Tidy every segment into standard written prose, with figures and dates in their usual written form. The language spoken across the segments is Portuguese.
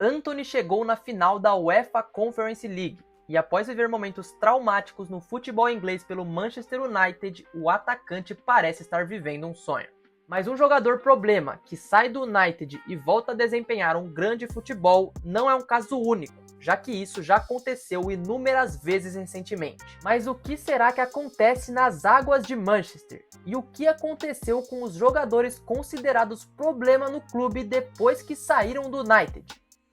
Antony chegou na final da UEFA Conference League e após viver momentos traumáticos no futebol inglês pelo Manchester United, o atacante parece estar vivendo um sonho. Mas um jogador problema que sai do United e volta a desempenhar um grande futebol não é um caso único, já que isso já aconteceu inúmeras vezes recentemente. Mas o que será que acontece nas águas de Manchester? E o que aconteceu com os jogadores considerados problema no clube depois que saíram do United?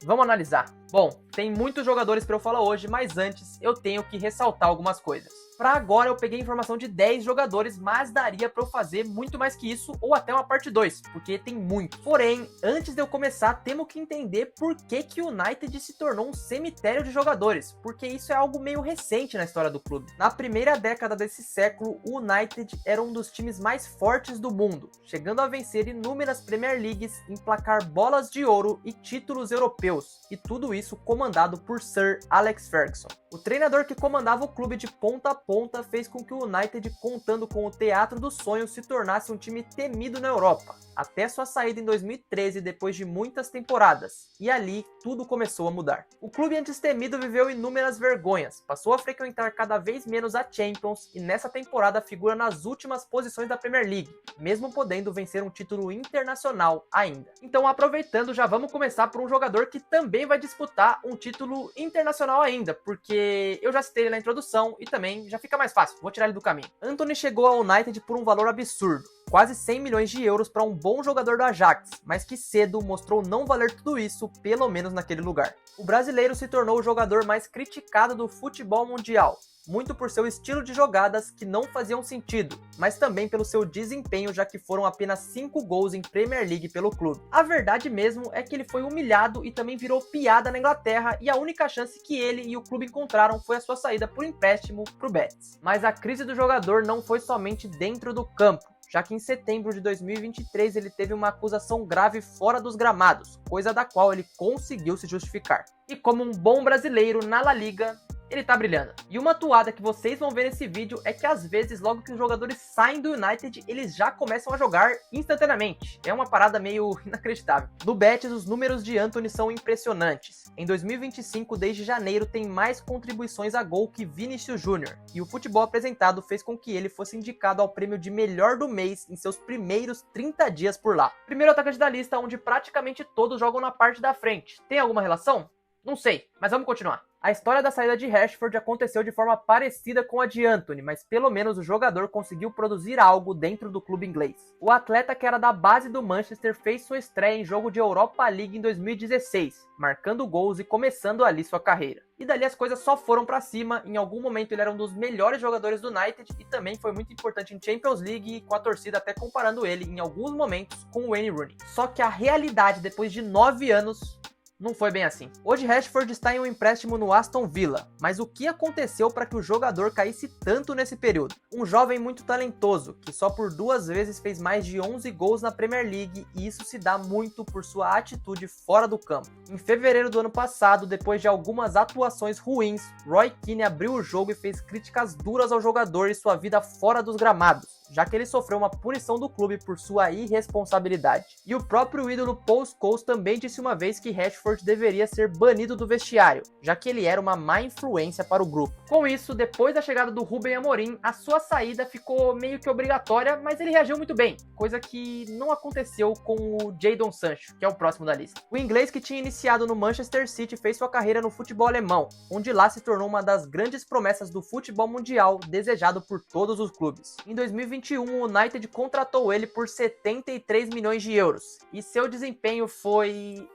Vamos analisar. Bom, tem muitos jogadores para eu falar hoje, mas antes eu tenho que ressaltar algumas coisas. Para agora eu peguei informação de 10 jogadores, mas daria para eu fazer muito mais que isso ou até uma parte 2, porque tem muito. Porém, antes de eu começar, temos que entender por que o United se tornou um cemitério de jogadores, porque isso é algo meio recente na história do clube. Na primeira década desse século, o United era um dos times mais fortes do mundo, chegando a vencer inúmeras Premier Leagues, emplacar bolas de ouro e títulos europeus, e tudo isso comandado por Sir Alex Ferguson. O treinador que comandava o clube de ponta a ponta fez com que o United, contando com o Teatro dos Sonhos, se tornasse um time temido na Europa, até sua saída em 2013 depois de muitas temporadas, e ali tudo começou a mudar. O clube antes temido viveu inúmeras vergonhas, passou a frequentar cada vez menos a Champions e nessa temporada figura nas últimas posições da Premier League, mesmo podendo vencer um título internacional ainda. Então, aproveitando, já vamos começar por um jogador que também vai disputar um título internacional ainda, porque eu já citei ele na introdução e também já fica mais fácil, vou tirar ele do caminho. Antony chegou ao United por um valor absurdo, quase 100 milhões de euros para um bom jogador do Ajax, mas que cedo mostrou não valer tudo isso, pelo menos naquele lugar. O brasileiro se tornou o jogador mais criticado do futebol mundial, muito por seu estilo de jogadas que não faziam sentido, mas também pelo seu desempenho, já que foram apenas 5 gols em Premier League pelo clube. A verdade mesmo é que ele foi humilhado e também virou piada na Inglaterra, e a única chance que ele e o clube encontraram foi a sua saída por empréstimo para o Betis. Mas a crise do jogador não foi somente dentro do campo, já que em setembro de 2023 ele teve uma acusação grave fora dos gramados, coisa da qual ele conseguiu se justificar. E como um bom brasileiro na La Liga, ele tá brilhando. E uma atuada que vocês vão ver nesse vídeo é que às vezes, logo que os jogadores saem do United, eles já começam a jogar instantaneamente. É uma parada meio inacreditável. No Betis, os números de Antony são impressionantes. Em 2025, desde janeiro, tem mais contribuições a gol que Vinícius Júnior. E o futebol apresentado fez com que ele fosse indicado ao prêmio de melhor do mês em seus primeiros 30 dias por lá. Primeiro atacante da lista, onde praticamente todos jogam na parte da frente. Tem alguma relação? Não sei, mas vamos continuar. A história da saída de Rashford aconteceu de forma parecida com a de Antony, mas pelo menos o jogador conseguiu produzir algo dentro do clube inglês. O atleta, que era da base do Manchester, fez sua estreia em jogo de Europa League em 2016, marcando gols e começando ali sua carreira. E dali as coisas só foram pra cima. Em algum momento ele era um dos melhores jogadores do United e também foi muito importante em Champions League, com a torcida até comparando ele em alguns momentos com o Wayne Rooney. Só que a realidade, depois de 9 anos... não foi bem assim. Hoje Rashford está em um empréstimo no Aston Villa, mas o que aconteceu para que o jogador caísse tanto nesse período? Um jovem muito talentoso, que só por 2 vezes fez mais de 11 gols na Premier League, e isso se dá muito por sua atitude fora do campo. Em fevereiro do ano passado, depois de algumas atuações ruins, Roy Keane abriu o jogo e fez críticas duras ao jogador e sua vida fora dos gramados, já que ele sofreu uma punição do clube por sua irresponsabilidade. E o próprio ídolo Paul Scholes também disse uma vez que Rashford deveria ser banido do vestiário, já que ele era uma má influência para o grupo. Com isso, depois da chegada do Ruben Amorim, a sua saída ficou meio que obrigatória, mas ele reagiu muito bem, coisa que não aconteceu com o Jadon Sancho, que é o próximo da lista. O inglês, que tinha iniciado no Manchester City, fez sua carreira no futebol alemão, onde lá se tornou uma das grandes promessas do futebol mundial, desejado por todos os clubes. Em 2021, o United contratou ele por 73 milhões de euros, e seu desempenho foi...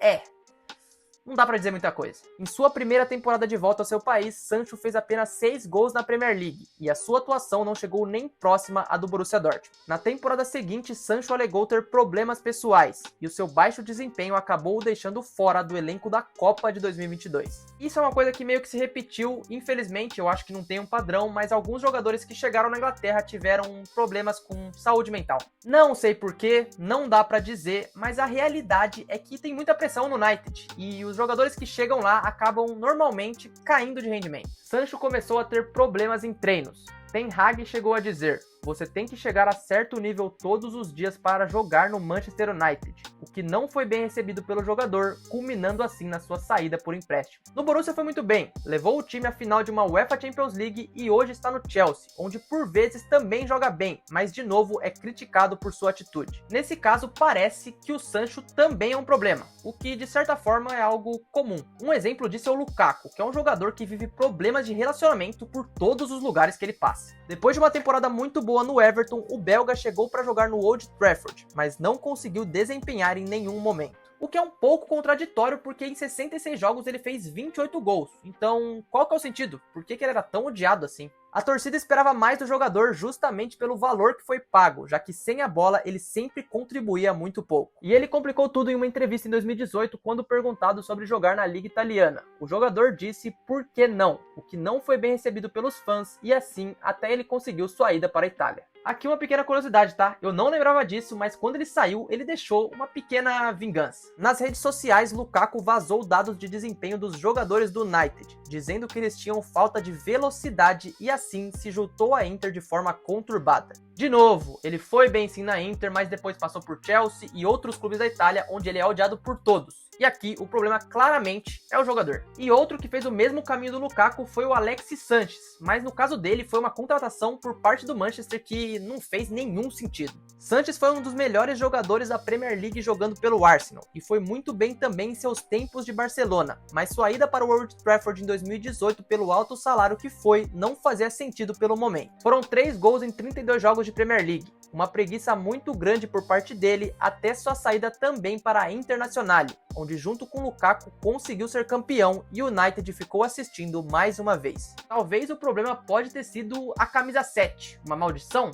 não dá pra dizer muita coisa. Em sua primeira temporada de volta ao seu país, Sancho fez apenas 6 gols na Premier League, e a sua atuação não chegou nem próxima à do Borussia Dortmund. Na temporada seguinte, Sancho alegou ter problemas pessoais, e o seu baixo desempenho acabou o deixando fora do elenco da Copa de 2022. Isso é uma coisa que meio que se repetiu, infelizmente. Eu acho que não tem um padrão, mas alguns jogadores que chegaram na Inglaterra tiveram problemas com saúde mental. Não sei porquê, não dá pra dizer, mas a realidade é que tem muita pressão no United, e os jogadores que chegam lá acabam normalmente caindo de rendimento. Sancho começou a ter problemas em treinos, Ten Hag chegou a dizer: "Você tem que chegar a certo nível todos os dias para jogar no Manchester United", o que não foi bem recebido pelo jogador, culminando assim na sua saída por empréstimo. No Borussia foi muito bem, levou o time à final de uma UEFA Champions League e hoje está no Chelsea, onde por vezes também joga bem, mas de novo é criticado por sua atitude. Nesse caso, parece que o Sancho também é um problema, o que de certa forma é algo comum. Um exemplo disso é o Lukaku, que é um jogador que vive problemas de relacionamento por todos os lugares que ele passa. Depois de uma temporada muito boa no Everton, o belga chegou para jogar no Old Trafford, mas não conseguiu desempenhar em nenhum momento. O que é um pouco contraditório porque em 66 jogos ele fez 28 gols. Então, qual que é o sentido? Por que ele era tão odiado assim? A torcida esperava mais do jogador justamente pelo valor que foi pago, já que sem a bola ele sempre contribuía muito pouco. E ele complicou tudo em uma entrevista em 2018 quando perguntado sobre jogar na Liga Italiana. O jogador disse por que não, o que não foi bem recebido pelos fãs e assim até ele conseguiu sua ida para a Itália. Aqui uma pequena curiosidade, tá? Eu não lembrava disso, mas quando ele saiu, ele deixou uma pequena vingança. Nas redes sociais, Lukaku vazou dados de desempenho dos jogadores do United, dizendo que eles tinham falta de velocidade e assim se juntou à Inter de forma conturbada. De novo, ele foi bem sim na Inter, mas depois passou por Chelsea e outros clubes da Itália, onde ele é odiado por todos. E aqui o problema claramente é o jogador. E outro que fez o mesmo caminho do Lukaku foi o Alexis Sanchez, mas no caso dele foi uma contratação por parte do Manchester que não fez nenhum sentido. Sanchez foi um dos melhores jogadores da Premier League jogando pelo Arsenal e foi muito bem também em seus tempos de Barcelona, mas sua ida para o Old Trafford em 2018 pelo alto salário que foi não fazia sentido pelo momento. Foram 3 gols em 32 jogos de Premier League, uma preguiça muito grande por parte dele até sua saída também para a Internazionale, onde junto com Lukaku conseguiu ser campeão e o United ficou assistindo mais uma vez. Talvez o problema pode ter sido a camisa 7, uma maldição?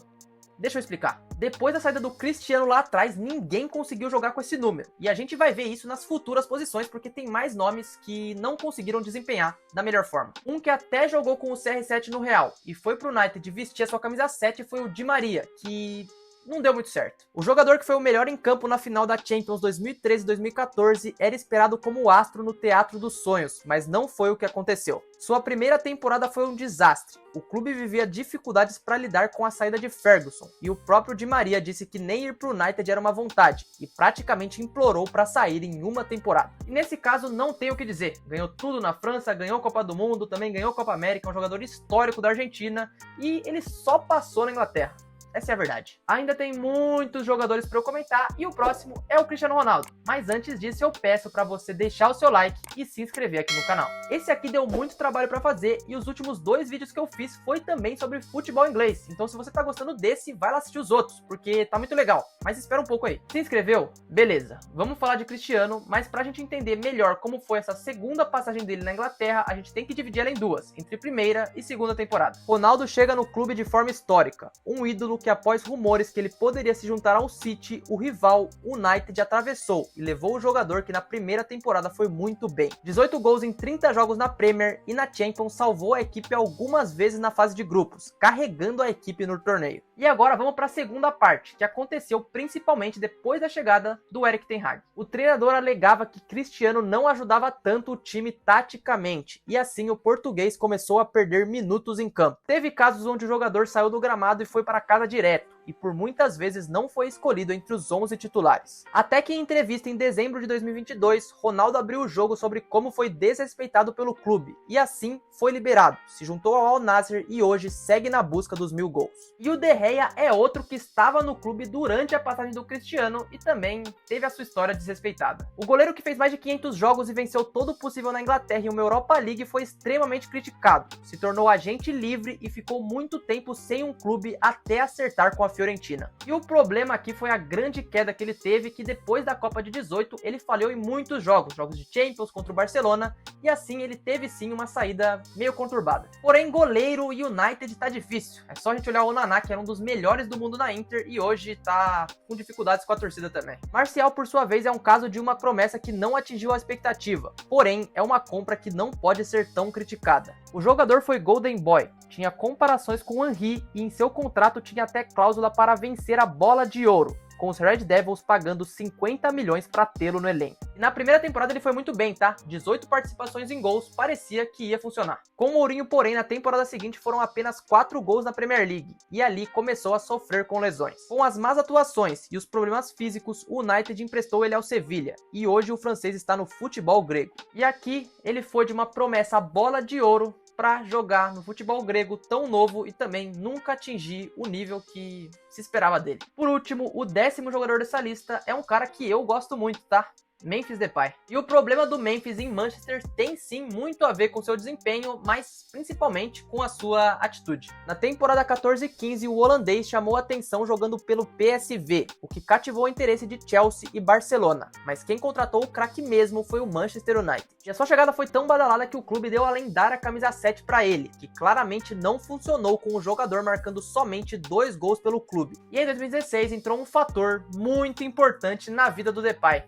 Deixa eu explicar. Depois da saída do Cristiano lá atrás, ninguém conseguiu jogar com esse número. E a gente vai ver isso nas futuras posições, porque tem mais nomes que não conseguiram desempenhar da melhor forma. Um que até jogou com o CR7 no Real e foi pro United vestir a sua camisa 7 foi o Di Maria, que não deu muito certo. O jogador que foi o melhor em campo na final da Champions 2013 e 2014 era esperado como astro no Teatro dos Sonhos, mas não foi o que aconteceu. Sua primeira temporada foi um desastre. O clube vivia dificuldades para lidar com a saída de Ferguson, e o próprio Di Maria disse que nem ir pro United era uma vontade, e praticamente implorou para sair em uma temporada. E nesse caso não tem o que dizer, ganhou tudo na França, ganhou a Copa do Mundo, também ganhou a Copa América, é um jogador histórico da Argentina, e ele só passou na Inglaterra. Essa é a verdade. Ainda tem muitos jogadores para eu comentar e o próximo é o Cristiano Ronaldo. Mas antes disso eu peço para você deixar o seu like e se inscrever aqui no canal. Esse aqui deu muito trabalho para fazer e os últimos 2 vídeos que eu fiz foi também sobre futebol inglês. Então se você tá gostando desse, vai lá assistir os outros, porque tá muito legal. Mas espera um pouco aí. Se inscreveu? Beleza. Vamos falar de Cristiano, mas pra gente entender melhor como foi essa segunda passagem dele na Inglaterra, a gente tem que dividir ela em duas, entre primeira e segunda temporada. Ronaldo chega no clube de forma histórica, um ídolo que após rumores que ele poderia se juntar ao City, o rival United atravessou e levou o jogador que na primeira temporada foi muito bem. 18 gols em 30 jogos na Premier e na Champions salvou a equipe algumas vezes na fase de grupos, carregando a equipe no torneio. E agora vamos para a segunda parte, que aconteceu principalmente depois da chegada do Erik ten Hag. O treinador alegava que Cristiano não ajudava tanto o time taticamente, e assim o português começou a perder minutos em campo. Teve casos onde o jogador saiu do gramado e foi para casa direto, e por muitas vezes não foi escolhido entre os 11 titulares. Até que em entrevista em dezembro de 2022, Ronaldo abriu o jogo sobre como foi desrespeitado pelo clube, e assim foi liberado, se juntou ao Al Nassr e hoje segue na busca dos 1000 gols. E o De Gea é outro que estava no clube durante a passagem do Cristiano e também teve a sua história desrespeitada. O goleiro que fez mais de 500 jogos e venceu todo o possível na Inglaterra e uma Europa League foi extremamente criticado, se tornou agente livre e ficou muito tempo sem um clube até acertar com a Fiorentina. E o problema aqui foi a grande queda que ele teve, que depois da Copa de 18 ele falhou em muitos jogos de Champions contra o Barcelona, e assim ele teve sim uma saída meio conturbada. Porém, goleiro e United tá difícil, é só a gente olhar o Onaná, que era um dos melhores do mundo na Inter e hoje tá com dificuldades com a torcida também. Martial, por sua vez, é um caso de uma promessa que não atingiu a expectativa, porém é uma compra que não pode ser tão criticada. O jogador foi Golden Boy, tinha comparações com o Henry e em seu contrato tinha até cláusula para vencer a bola de ouro. com os Red Devils pagando 50 milhões para tê-lo no elenco. E na primeira temporada ele foi muito bem, tá? 18 participações em gols, parecia que ia funcionar. Com o Mourinho, porém, na temporada seguinte foram apenas 4 gols na Premier League, e ali começou a sofrer com lesões. Com as más atuações e os problemas físicos, o United emprestou ele ao Sevilha, e hoje o francês está no futebol grego. E aqui ele foi de uma promessa bola de ouro para jogar no futebol grego tão novo e também nunca atingir o nível que se esperava dele. Por último, o 10º jogador dessa lista é um cara que eu gosto muito, tá? Memphis Depay. E o problema do Memphis em Manchester tem sim muito a ver com seu desempenho, mas principalmente com a sua atitude. Na temporada 14-15, o holandês chamou a atenção jogando pelo PSV, o que cativou o interesse de Chelsea e Barcelona, mas quem contratou o craque mesmo foi o Manchester United. E a sua chegada foi tão badalada que o clube deu a lendária camisa 7 para ele, que claramente não funcionou com o jogador marcando somente 2 gols pelo clube. E em 2016 entrou um fator muito importante na vida do Depay: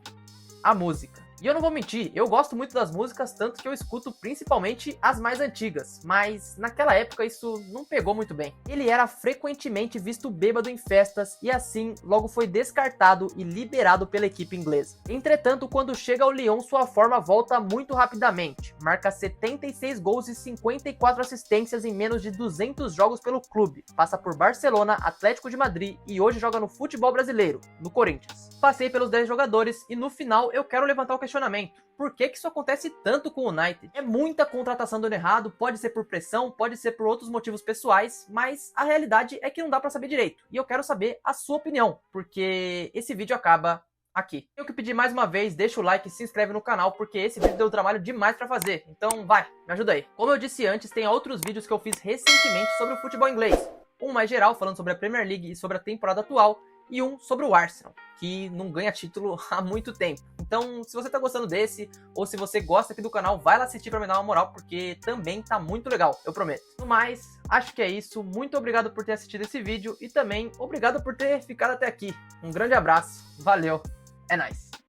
a música. E eu não vou mentir, eu gosto muito das músicas, tanto que eu escuto principalmente as mais antigas, mas naquela época isso não pegou muito bem. Ele era frequentemente visto bêbado em festas e assim logo foi descartado e liberado pela equipe inglesa. Entretanto, quando chega ao Lyon, sua forma volta muito rapidamente. Marca 76 gols e 54 assistências em menos de 200 jogos pelo clube. Passa por Barcelona, Atlético de Madrid e hoje joga no futebol brasileiro, no Corinthians. Passei pelos 10 jogadores e no final eu quero levantar o questionamento: por que isso acontece tanto com o United? É muita contratação dando errado, pode ser por pressão, pode ser por outros motivos pessoais, mas a realidade é que não dá pra saber direito. E eu quero saber a sua opinião, porque esse vídeo acaba aqui. Tenho que pedir mais uma vez, deixa o like e se inscreve no canal, porque esse vídeo deu trabalho demais pra fazer. Então vai, me ajuda aí. Como eu disse antes, tem outros vídeos que eu fiz recentemente sobre o futebol inglês. Um mais geral, falando sobre a Premier League e sobre a temporada atual, e um sobre o Arsenal, que não ganha título há muito tempo. Então, se você tá gostando desse, ou se você gosta aqui do canal, vai lá assistir pra me dar uma moral, porque também tá muito legal, eu prometo. No mais, acho que é isso. Muito obrigado por ter assistido esse vídeo e também obrigado por ter ficado até aqui. Um grande abraço, valeu, é nóis!